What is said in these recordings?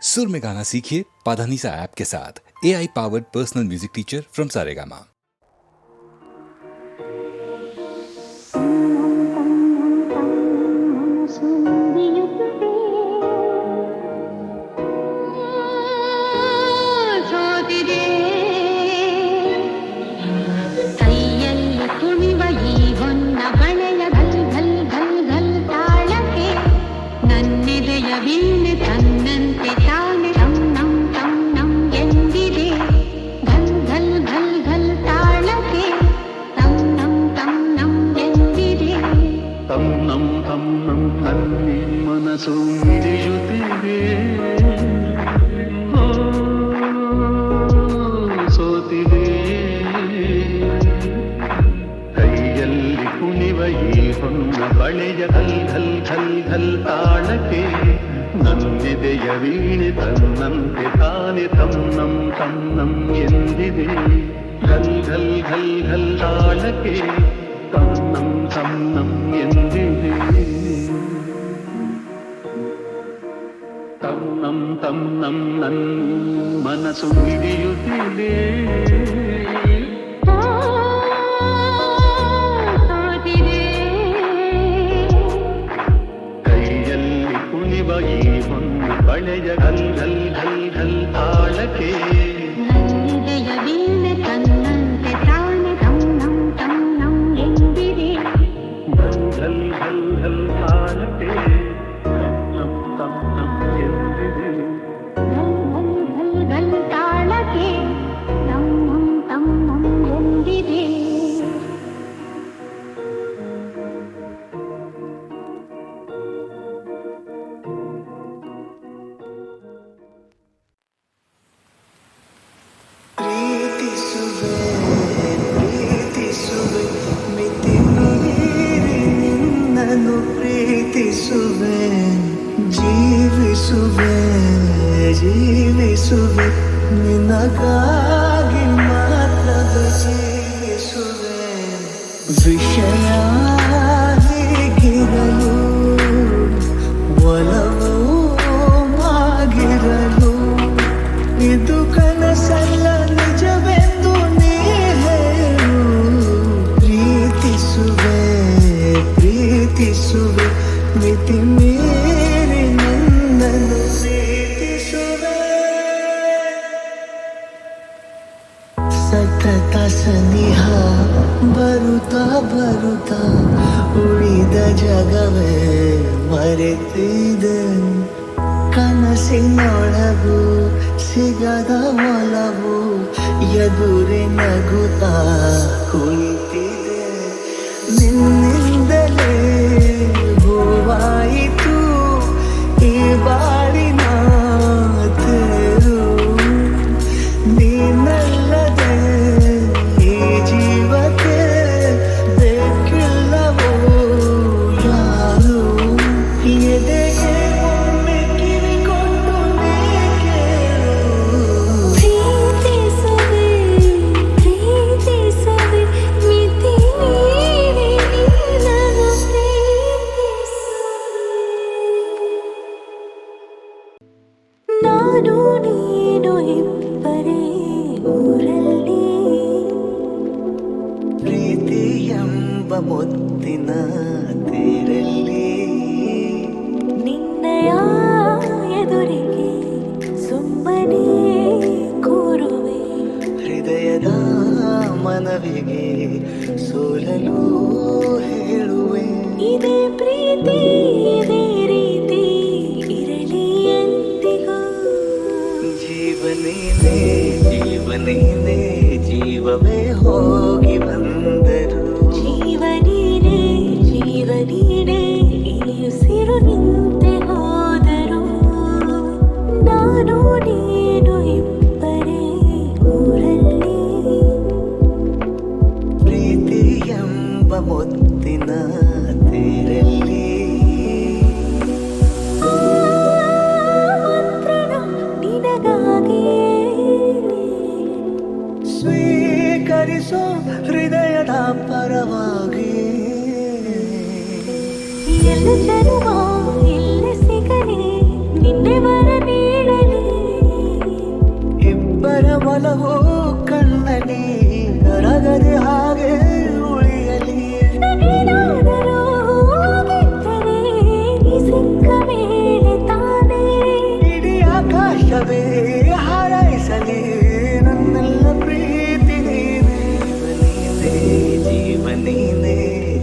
सुर में गाना सीखिए पाधानीसा ऐप के साथ। AI powered personal music teacher from Saregama. ಮನಸ್ಸು ಮಿಡಿಯುತ್ತಿದೆ, ಸೋತಿದೆ ಕೈಯಲ್ಲಿ ಕುಣಿವ ಈ ಹೊನ್ನ ಬಳೆಯ ಘಲ್ ಘಲ್ ಘಲ್ ಘಲ್ ತಾಳಕ್ಕೆ ನನ್ನೆದೆಯ ವೀಣೆ ತನ್ನಂತೆ ತಾನೆ ತನ್ನಂ ತನ್ನಂ ಎಂದಿದೆ. ಘಲ್ ಘಲ್ ಘಲ್ ಘಲ್ ತಾಳಕ್ಕೆ ತನ್ನಂ ತನ್ನಂ ಎಂದಿದೆ. ತನ್ನಂ ತನ್ನಂ ನನ್ ಮನಸ್ಸು ಹಿಡಿಯುತ್ತಿದೆ, ಕೈಯಲ್ಲಿ ಕುಣಿವ ಈ ಹೊನ್ನ ಬಳೆಯ ಘಲ್ ಘಲ್ ಘಲ್ ಘಲ್ ತಾಳಕ್ಕೆ ತನ್ನಂತೆ ತಾನೆ ತನ್ನಂ ತನ್ನಂ ಎಂದಿದೆ. ಘಲ್ ಘಲ್ ಘಲ್ ಘಲ್ ತಾಳಕ್ಕೆ ತನ್ನಂ ತನ್ನಂ ಎಂದಿದೆ. ಗಲ್ ತಾಳಕ್ಕೆ ತಮ್ಮಂ ತಮ್ಮಂ ಎಂದಿದೆ. ಪ್ರೀತಿಸುವೆ ಪ್ರೀತಿಸುವೆ ಮಿತಿ ಮೀರಿ ನಿನ್ನನ್ನು ಪ್ರೀತಿಸುವೆ, ಜೀವಿಸುವೆ ಜೀವಿಸುವೆ ನಿನಗಾಗಿ ಮಾತ್ರವೇ ಜೀವಿಸುವೆ. ವಿಷಯ ಹೀಗಿರಲು ಒಲವು ಆಗಿರಲು ಇದು ಕನಸಲ್ಲ ನಿಜವೆಂದು ನೀ ಹೇಳು. ಪ್ರೀತಿಸುವೆ ಪ್ರೀತಿಸುವೆ ಮಿತಿ ಮೀರಿ ನನ್ನನ್ನು ಪ್ರೀತಿಸುವೆ. ಸತತ ಸನಿಹ ಬರುತ್ತಾ ಬರುತ್ತಾ ಉಳಿದ ಜಗವೇ ಮರೆತಿದೆ. ಕನಸಿನೊಳಗು ಸಿಗದ ಒಲವು ಎದುರೆ ನಗುತ್ತಾ ಕುಳಿತಿದೆ. ನಿನ್ನಿಂದಲೇ ಹೂವಾಯಿತು ಈ ಬಾಳಿನ ತೇರು, ನೀನಲ್ಲದೆ ಈ ಜೀವಕ್ಕೆ ಬೇಕಿಲ್ಲವೋ ಯಾರು. ಎದೆಗೆ ಒಮ್ಮೆ ಕಿವಿಕೊಂಡು ನೀ ಕೇಳು. ಪ್ರೀತಿಸುವೆ ಪ್ರೀತಿಸುವೆ ಮಿತಿ ಮೀರಿ ನಿನ್ನನ್ನು ಪ್ರೀತಿಸುವೆ. ನಾನು ನೀನು ಇಬ್ಬರೇ ಊರಲ್ಲಿ, ಪ್ರೀತಿ ಎಂಬ ಮುತ್ತಿನ ತೇರಲ್ಲಿ ನಿನ್ನಯ ಎದುರಿಗೆ ಸುಮ್ಮನೆ ಕೂರುವೆ. ಹೃದಯದ ಮನವಿಗೆ ಸೋಲಲು ಹೇಳುವೆ. ಇದೇ ಪ್ರೀತಿ ಇದೇ ರೀತಿ ಇರಲಿ ಎಂದಿಗೂ. ಜೀವನೇನೆ ಜೀವನೇನೆ ಜೀವವೇ ಹೋಗಿ ಬಂದರು. ಜೀವನೀನೇ ಜೀವನೀನೇ ಇಳಿಯುಸಿರು ನಿಂತೆ ಹೋದರು. ನಾನು ನೀನು ಇಬ್ಬರೇ ಊರಲ್ಲಿ, ಪ್ರೀತಿ ಎಂಬ ಮುತ್ತಿನ ತೇರಲ್ಲಿ ಮಾತ್ರನ ನಿನಗಾಗಿಯೇ ಸ್ವೀಕರಿಸೋ ಹೃದಯದ ಪರವಾಗಿ. ಒಲವು ಕಣ್ಣಲ್ಲಿ ಕರಗದೆ ಹಾಗೆ ಉಳಿಯಲಿ. ಏನಾದರೂ ಆಗಿದ್ದರೆ ನೀ ಸಿಕ್ಕ ಮೇಲೆ ತಾನೇ ಇಡೀ ಆಕಾಶವೇ ಹಾರೈಸಲಿ ನನ್ನೆಲ್ಲ ಪ್ರೀತಿ ನೀನೇ. ಜೀವ ನೀನೇ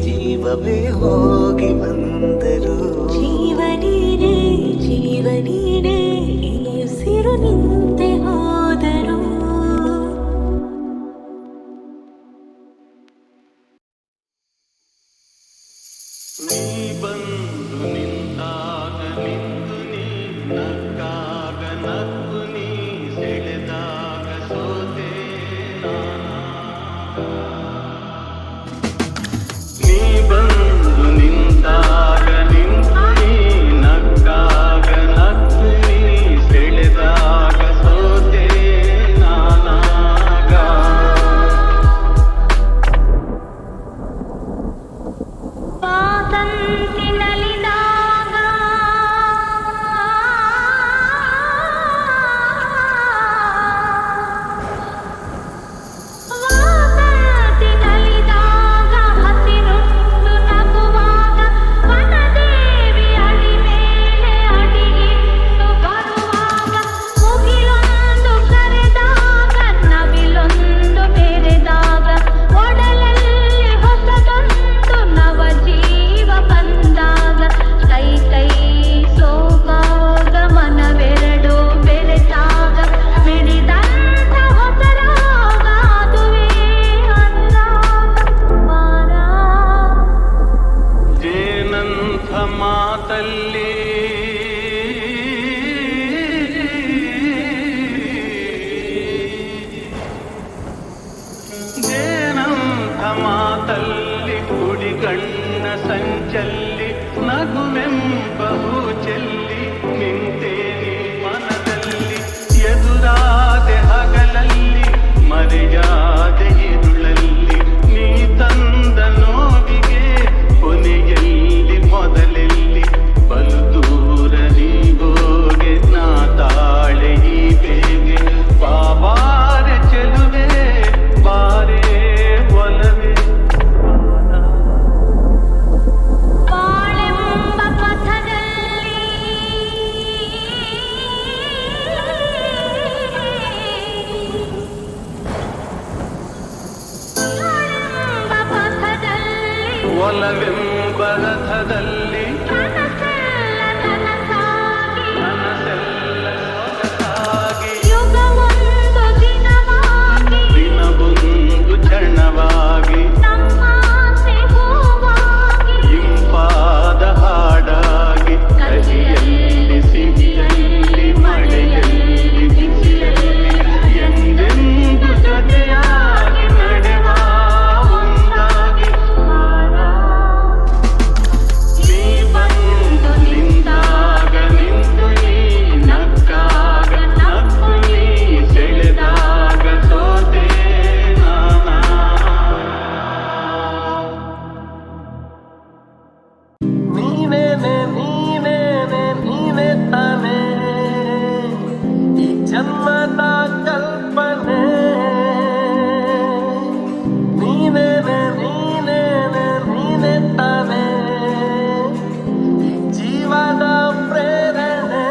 ಜೀವವೇ ಹೋಗಿ ಬಂದರು. ಜೀವ ನೀನೇ ಜೀವ ನೀನೇ ಈ ಉಸಿರು ನಿಂತೆ ಹೋದರು. ನೀ ಬಂದು ನಿಂತಾಗ ನಿಂತು ನೀ ನಕ್ಕಾಗ ನಕ್ಕು ನೀ ಸೆಳೆದಾಗ ಸೋತೆ ನಾನಾಗ. ನೀ ಬಂದು ನಿಂತಾಗ ನಿಂತು ನೀ ನಕ್ಕಾಗ ನಕ್ಕು ನೀ ಸೆಳೆದಾಗ ಸೋತೆ ನಾನಾಗ. ವಾಸಂತಿನಲಿದಾಗ ವಾಸಂತಿನಲಿದಾಗ ಹಸಿರುಂಡು ನಗುವಾಗ ವನದೇವಿ ಅಡಿ ಮೇಲೆ ಅಡಿಯಿಟ್ಟು ಬರುವಾಗ ಮುಗಿಲೊಂದು ಕರೆದಾಗ ನವಿಲೊಂದು ಮೆರೆದಾಗ ಒಡಲಲ್ಲಿ ಹೊಸದೊಂದು ನವ ಜೀವ ಬಂದಾಗ ಕೈ ಕೈ ಸೋಗಾಗ ಮನವೆರಡು ಬೆರೆತಾಗ ಮಿಡಿದಂಥ ಹೊಸರಾಗ ಅದುವೇ ಅನುರಾಗ ವಾರ. ಜೇನಂಥ ಮಾತಲ್ಲಿ ಜೇನಂಥ ಮಾತಲ್ಲಿ ಕುಡಿಗಣ್ಣ ಸಂಚಲ್ಲಿ ನಗುವೆಂಬ ಹೂ ಚೆಲ್ಲಿ ನಿಂತೆ ನೀ ಮನದಲ್ಲಿ. ಎದುರಾದೆ ಹಗಲಲ್ಲಿ ಮರೆಯಾದೆ ಇರುಳಲ್ಲಿ ನೀ ತಂದ ನೋವಿಗೆ ಕೊನೆಯಲ್ಲಿ ಮೊದಲೆಲ್ಲಿ ಬಲು ದೂರ ನೀ ಹೋಗೆ ನಾ ತಾಳೆ ಈ ಬೇಗೆ. ಬಾಬಾರೆ ಚೆಲುವೆ ಬಾರೆ ಒಲವೇ ಬಾಳೆಂಬ ಪಥದಲ್ಲಿ ಬಾಳೆಂಬ ಪಥದಲ್ಲಿ ಒಲವೆಂಬ ರಥದಲ್ಲಿ ಕನಸೆಲ್ಲ ನನಸಾಗಿ ಮನಸ್ಸೆಲ್ಲ ಸೊಗಸಾಗಿ ಯುಗವೊಂದು ದಿನವಾಗಿ ದಿನವೊಂದು ಕ್ಷಣವಾಗಿ ನಮ್ಮಾಸೆ ಹೂವಾಗಿ ಇಂಪಾದ ಹಾಡಾಗಿ ಕಹಿಯಲ್ಲಿ ಸಿಹಿಯಲ್ಲಿ ಮಳೆಯಲ್ಲಿ ಬಿಸಿಲಲ್ಲಿ ಎಂದೆಂದು ಜೊತೆಯಾಗಿ ನಡೆವ ಒಂದಾಗಿ. ನೀ ಬಂದು ನಿಂತಾಗ ನಿಂತು ನೀ ನಕ್ಕಾಗ ನಕ್ಕು ನೀ ಸೆಳೆದಾಗ ಸೋತೆ ನಾನಾ. ನೀನೇನೆ ನೀನೇನೆ ನೀನೇ ತಾನೇ ಈ ಜನ್ಮದ ಕಲ್ಪನೆ. ನೀನೇನೆ ನೀನೇನೆ ನೀನೇ ತಾನೇ ಈ ಜೀವದ ಪ್ರೇರಣೆ.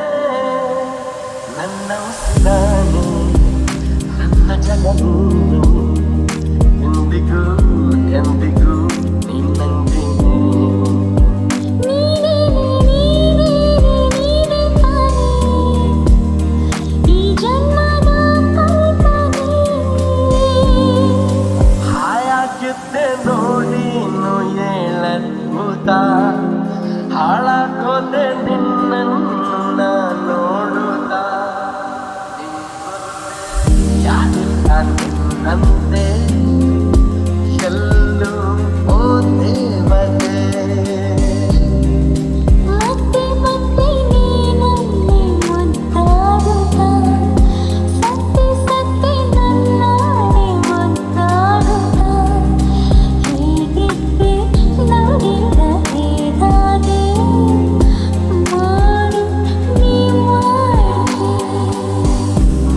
ನನ್ನ ಉಸಿರಾನೆ ನನ್ನ ಜಗನು ಎಂದಿಗೂ ಎಂದಿಗೂ ನಿನ್ನಂತೆಯೇ. ನೀನೇ ತಾನೇ ಈ ಜನ್ಮದ ಕಲ್ಪನೆ. ಹಾಯಾಗಿದ್ದೆ ನೋಡಿ ಏಳದ್ಭುತ ಹಾಳಾಗೋದೆ ನಿನ್ನನ್ನು ನಾ ನೋಡುತ್ತಾ. ಯಾರಿಲ್ಲ ನಿನ್ನಂತೆ ಎಲ್ಲೂ ಓ ದೇವತೆ. ಮತ್ತೆ ಮತ್ತೆ ನೀನಲ್ಲಿ ಮುದ್ದಾಡುತ್ತಾ ಸತ್ತಿ ಸತ್ತಿ ನನ್ನಾಡೆ ಮುದ್ದಾಡುತ್ತಾ ಹೇಗಿದ್ದೆ ನಾಡಿದ ಹೇಗಾದೆ ಮಾಡು ನೀ ಮಾಡಿ.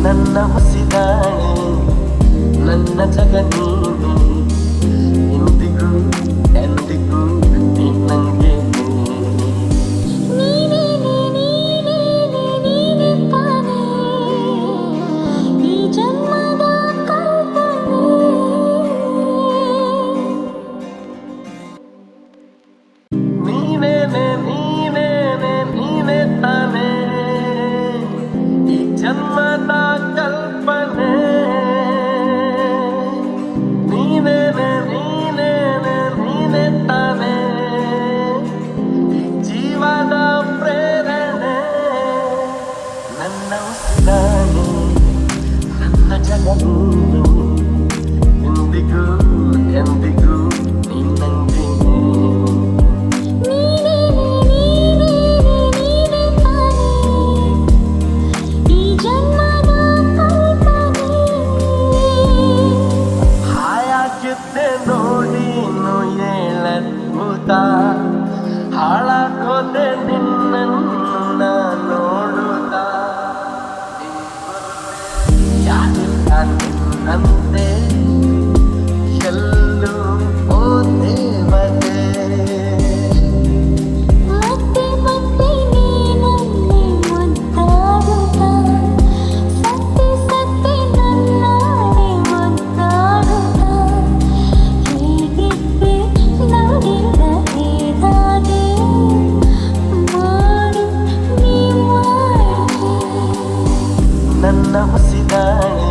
ನನ್ನ ಹುಸಿದಾಳೆ ನನ್ನ ಜಗ ನೀನೆ ಎಂದಿಗೂ ಎಂದಿಗೂ ನೀ ನಂಗೆ ನೀನೇ ನೀನೇ ನೀನೇ ತಾನೇ ಈ ಜನ್ಮದ ಕಲ್ಪನೆ ನೀನೇನೆ ನೀನೇನೆ ನೀನೆ ತಾನೇ ಈ ಜನ್ಮದ ಕಲ್ಪನೆ ನೀನೇನೆ ನೀನೇನೆ ನೀನೆ ತಾನೇ ಈ ಜೀವದ ಪ್ರೇರಣೆ ನನ್ನ ಉಸಿರಾಣೆ ನನ್ನ ಜಗನು ಎಂದಿಗೂ ಎಂದಿಗೂ ನೀ ನಂಗೆ ನೀನೇ ನೀನೇ ತಾನೇ ಈ ಜನ್ಮದ ಕಲ್ಪನೆ ಹಾಯಾಗಿದ್ದೆ ನೋಡಿ ಇನ್ನು ಏಳದ್ಭುತ ಹಾಳಾಗೋದೆ ನಿನ್ನನ್ನು ನಾ ನೋಡುತ್ತಾ ಯಾಕೆ ನಿನ್ನಂತೆ ಎಲ್ಲೂ ಓ ದೇವತೆ ಮತ್ತೆ ಮತ್ತೆ ನೀನನ್ನೇ ಮುದ್ದಾಡುತ್ತಾ ಸತ್ತೆ ಸತ್ತೆ ನನ್ನಾಣೆ ಮುದ್ದಾಡುತ್ತಾ ಹೇಗಿದ್ದೆ ನೋಡಿದ ಹೇಗಾದೆ ಮಾಡು ನೀ ಮಾಡಿದೆ ನನ್ನ ಉಸಿರಾಣೆ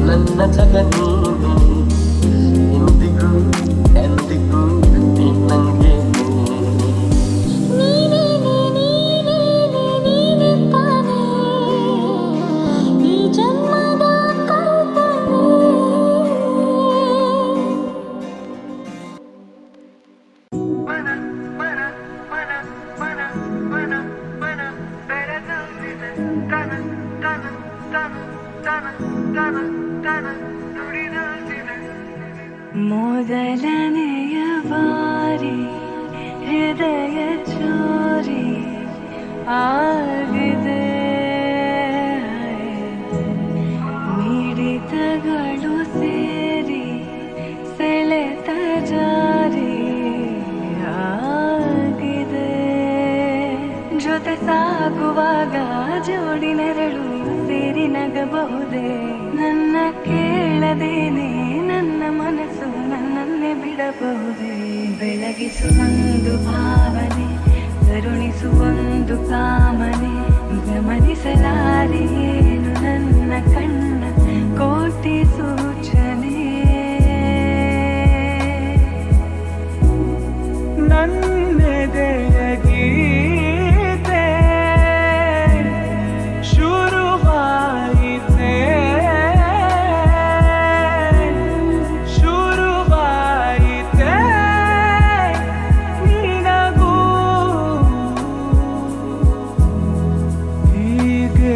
ನನ್ನ ಜಗ ನೀನೆ ಎಂದಿಗೂ ಎಂದಿಗೂ ನೀ ನಂಗೆ ನೀನೇ ನೀನೇ ತಾನೇ ಈ ಜನ್ಮದ ಕಲ್ಪನೆ ಮೊದಲನೆಯ ಬಾರಿ ಹೃದಯ ಚೋರಿ ಆಗಿದೆ ಮಿಡಿತಗಳು ಸೇರಿ ಸೆಳೆತ ಜಾರಿ ಆಗಿದೆ ಜೊತೆ ಸಾಗುವಾಗ ಜೋಡಿ ನೆರಳು ಸೇರಿ ನಗಬಹುದೇ ನನ್ನ ಕೇಳದೇನೆ ನನ್ನ ಮನಸ್ಸು ನನ್ನನ್ನೇ ಬಿಡಬಹುದೇ ಬೆಳಗಿಸುವೊಂದು ಭಾವನೆ ಕರುಣಿಸುವೊಂದು ಕಾಮನೆ ಗಮನಿಸಲಾರೆ ಏನು ನನ್ನ ಕಣ್ಣ ಕೋಟಿ ಸೂಚನೆ ನನ್ನೆದೆಯ ಗೀತೆ ಶುರುವಾಯಿತೆ ಶುರುವಾಯಿತೆ ನಿನಗೂ ಹೀಗೆ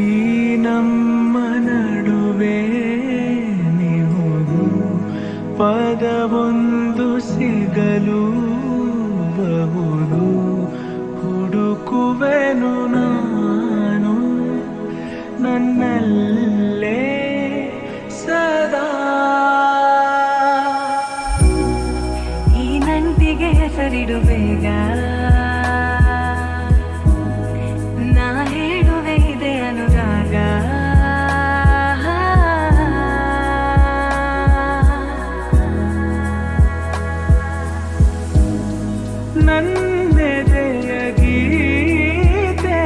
ಈ ನಮ್ಮ ನಡುವೆ ನೀವು ಪದವೊಂದು ಸಿಗಲು ಬಹುದು ಹುಡುಕುವೆನು ನಾನು ನನ್ನಲ್ಲೇ ಸದಾ ಈ ನಂಟಿಗೆ ಹೆಸರಿಡು ಬೇಗ ನಾ ಹೇಳುವೆ ಇದೆ ಅನುರಾಗ ನನ್ನೆದೆಯ ಗೀತೆ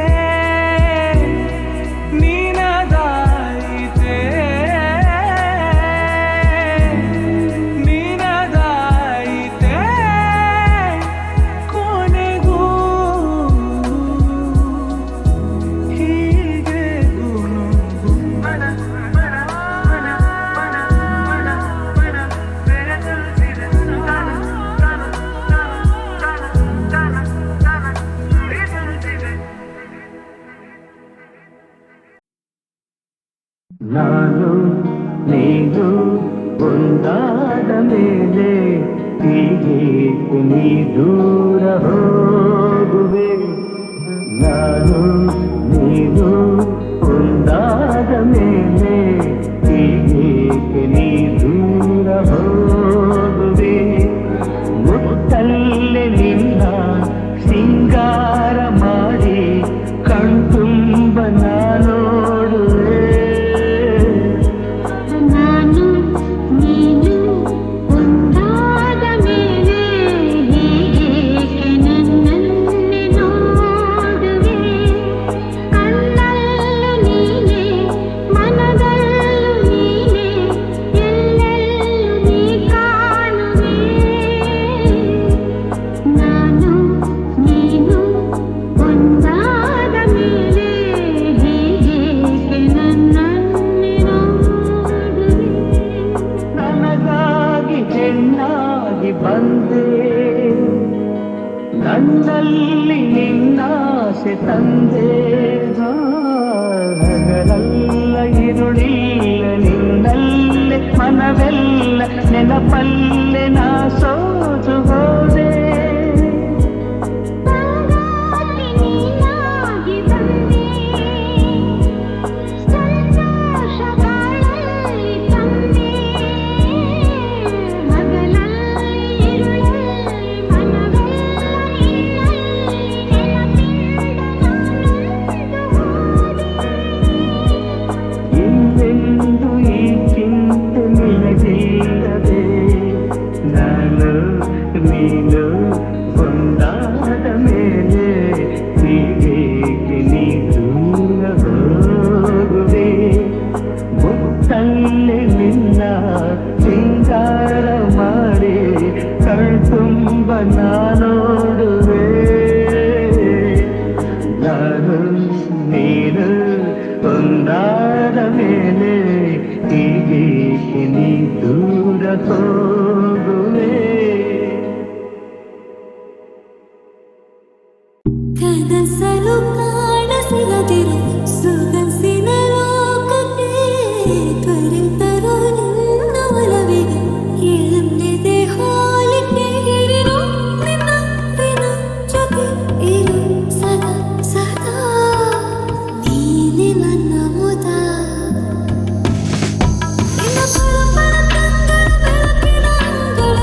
ನಿನದಾಯಿತೆ ನಿನದಾಯಿತೆ ಕೊನೆಗೂ ಹೀಗೆ ಗುನುಗು ನಾನು ನೀನು ಒಂದಾದ ಮೇಲೆ ಹೀಗೆ ನೀ ದೂರ ಹೋಗುವೆ. ನಾನು ನೀನು ಒಂದಾದ ಮೇಲೆ ಹೀಗೆ ನೀ ದೂರ ಹೋಗುವೆ. ಮುತ್ತಲ್ಲೇ ನಿನ್ನ ಸಿಂಗಾರ ಮಾಡಿ ಕಣ್ತುಂಬ ನೋಡುವೆ. ನಾನು ನೀನು ಒಂದಾದ ಮೇಲೆ ಹೀಗೇಕೆ ನನ್ನನ್ನೇ ನೋಡುವೆ. ಕಣ್ಣಲ್ಲೂ ನೀನೆ ಮನದಲ್ಲೂ ನೀನೆ ಎಲ್ಲೆಲ್ಲೂ ನೀ ಕಾಣುವೆ. ನಾನು ನೀನು ಒಂದಾದ ಮೇಲೆ ಹೀಗೇಕೆ ನನ್ನನ್ನೇ ನೋಡುವೆ. ನನಗಾಗಿ ಹೆಣ್ಣಾಗಿ ಬಂದೆ, ನನ್ನಲ್ಲಿ ನಿನ್ನಾಸೆ ತಂದೆ. ಹಗಲೆಲ್ಲ ಇರುಳಿಲ್ಲ ನಿನ್ನಲ್ಲೇ ಮನವೆಲ್ಲ ನೆನಪಲ್ಲೇ ನಾ ಸೋತು ಹೋದೆ. ಸಂಗಾತಿ ನೀನಾಗಿ ಬಂದೆ, ಸಂತೋಷಗಳಲ್ಲಿ ತಂದೆ. ಹಗಲಲ್ಲಿ ಇರುಳಲ್ಲಿ ಮನವೆಲ್ಲ ನಿನ್ನಲ್ಲಿ ನೆನಪಿಂದ ನಾನೊಂದು ಹೋದೆ. ಇನ್ನೆಂದು ಈ ಚಿಂತೆ ನಿನಗಿಲ್ಲದೆ, ನಾನು ನೀನು ಒಂದಾದ ಮೇಲೆ ಹೀಗೇಕೆ ನೀ ದೂರ ಹೋಗುವೆ. ಮುತ್ತಲ್ಲೇ ನಿನ್ನ ಸಿಂಗಾರ ಮಾಡಿ ಕಣ್ತುಂಬ ನೋಡುವೆ. ನಾನು ನೀನು ಒಂದಾದ ಮೇಲೆ ಹೀಗೇಕೆ ನೀ ದೂರ ಹೋಗುವೆ. ಕನಸಲು ಕಾಣಸಿಗದಿರು ಸೊಗಸಿನ ಲೋಕಕ್ಕೆ ತ್ವರಿತರು ನಿನ್ನ ಒಲವಿಗೆ ಎಳೆದೆ ಹಾಲಿಗೆ ಹಿರಿರು ನಿನ್ನ ದಿನ ಜೊತೆ ಇರು ಸದಾ ಸದಾ ನೀನೆ ನನ್ನ ಮುದ. ನಿನ್ನ ಪರಪರ ಕಂಗಳ ಬೆಳಕಿನ ಅಂಗಳ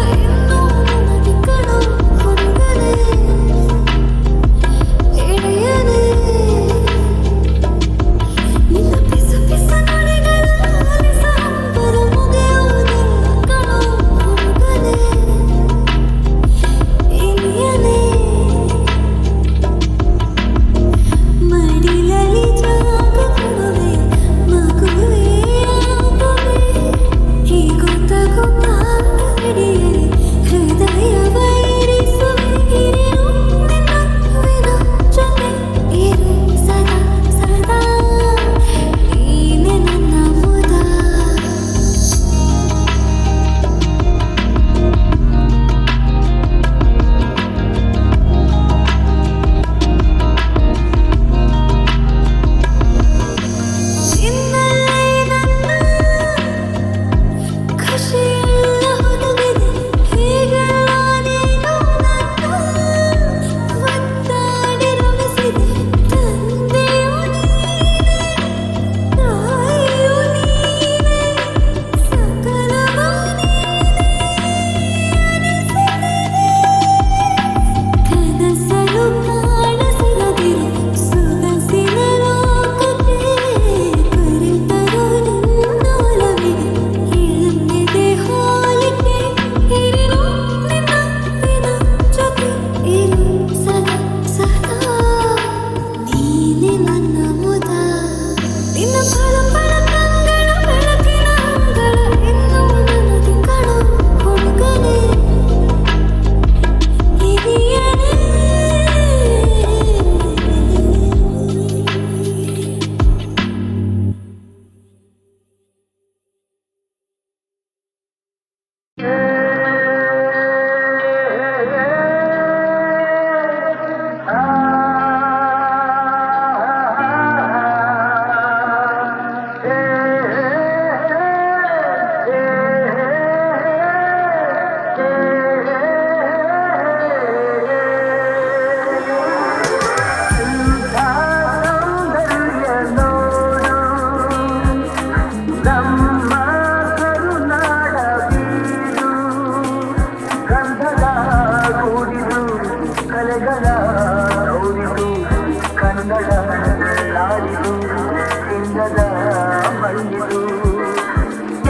ಇದು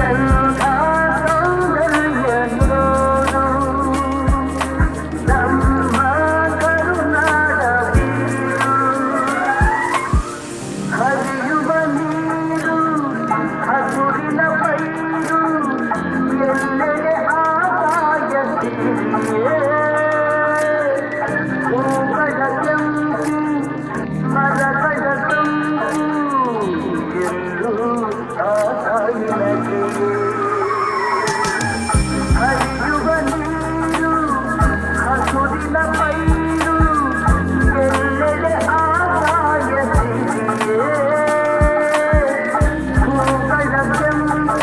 ಎಂಥ ಸೌಂದರ್ಯ ನೋಡು ನಮ್ಮ ಕರುನಾಡ ಬೀಡು ಹರಿಯುವ ನೀರು ಹಸುರಿನ ಪೈರು ಎಲ್ಲೆಡೆ ಆದಾಯ ಸಿರಿಯೇ ಹೂಗಳ ಕೆಂಪು ಮರಗಳ ತಂಪು ಎಲ್ಲೂ ಆದಾಯನಗೆ ಹರಿಯುವ ನೀರು ಹಸುರಿನ ಪೈರು ಎಲ್ಲೆಡೆ ಆದಾಯ ಸಿರಿಯೇ ಹೂಗಳ ಕೆಂಪು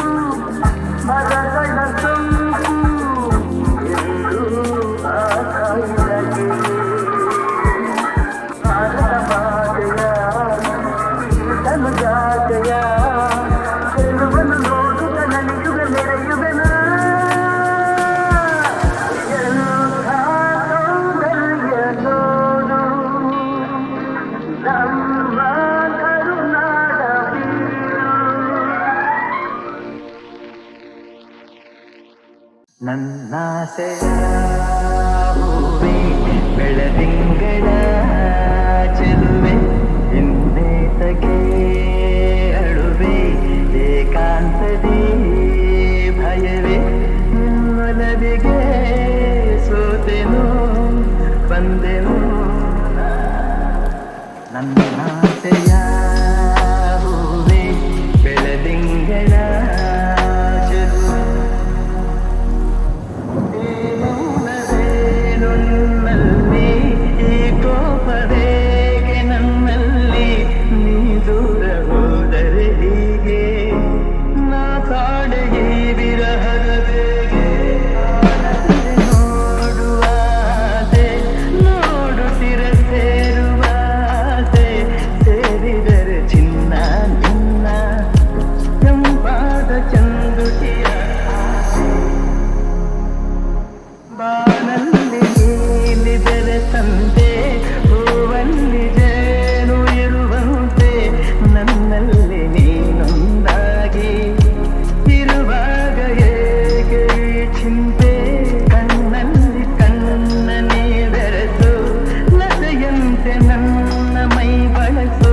ಮರಗಳ ತಂಪು ಎಲ್ಲೂ ಆದಾಯನಗೆ ಭಾರತ ಮಾತೆಯ ಈತನು ಜಾತೆಯ ಚೆಲುವನ್ನು ನೋಡುತ್ತ ನಲಿಯುಗ ನೆರೆಯುವೆನ ಎಂಥ ಸೌಂದರ್ಯ ನೋಡು ನಮ್ಮ ಕರುನಾಡ ಬೀಡು ನನ್ನಾಸೆಯ ಹೂವೆ ಬೆಳದಿಂಗಳ ಚೆಲುವೆ ಇನ್ನೇತಗೆ ಅಳುವೆ ಏಕಾಂತದಿ ಭಯವೇ ನಿನ್ನೊಲವಿಗೆ ಸೋತೆನು ಬಂದೆನು ನನ್ನಾಸೆಯ ಹೂವೆ ಬೆಳದಿಂಗಳ ಚೆಲುವೆ ನನ್ನಲ್ಲಿ ಈ ಕೋಪದೇಗೆ ನನ್ನಲ್ಲಿ ನೀ ದೂರ ಹೋದರೆ ಹೀಗೆ ನಾ ಕಾಡೆ ಈ ವಿರಹದ ಬೇಗೆ ನೋಡುವಾಸೆ ನೋಡುತ್ತಿರ ಸೇರುವಾಸೆ ಸೇರಿದರೆ ಚಿನ್ನ ನಿನ್ನ ಕೆಂಪಾದ ಚಂದುಟಿಯ ಬಾನಲ್ಲಿ ನೀಲಿ ಬೆರೆತಂತೆ ಹೂವಲ್ಲಿ ಜೇನು ಇರುವಂತೆ ನನ್ನಲ್ಲಿ ನೀನೊಂದಾಗಿ ಇರುವಾಗ ಏಕೆ ಈ ಚಿಂತೆ ಕಣ್ಣಲ್ಲಿ ಕಣ್ಣನೇ ಬೆರೆಸು ಲತೆಯಂತೆ ನನ್ನ ಮೈ ಬಳಸು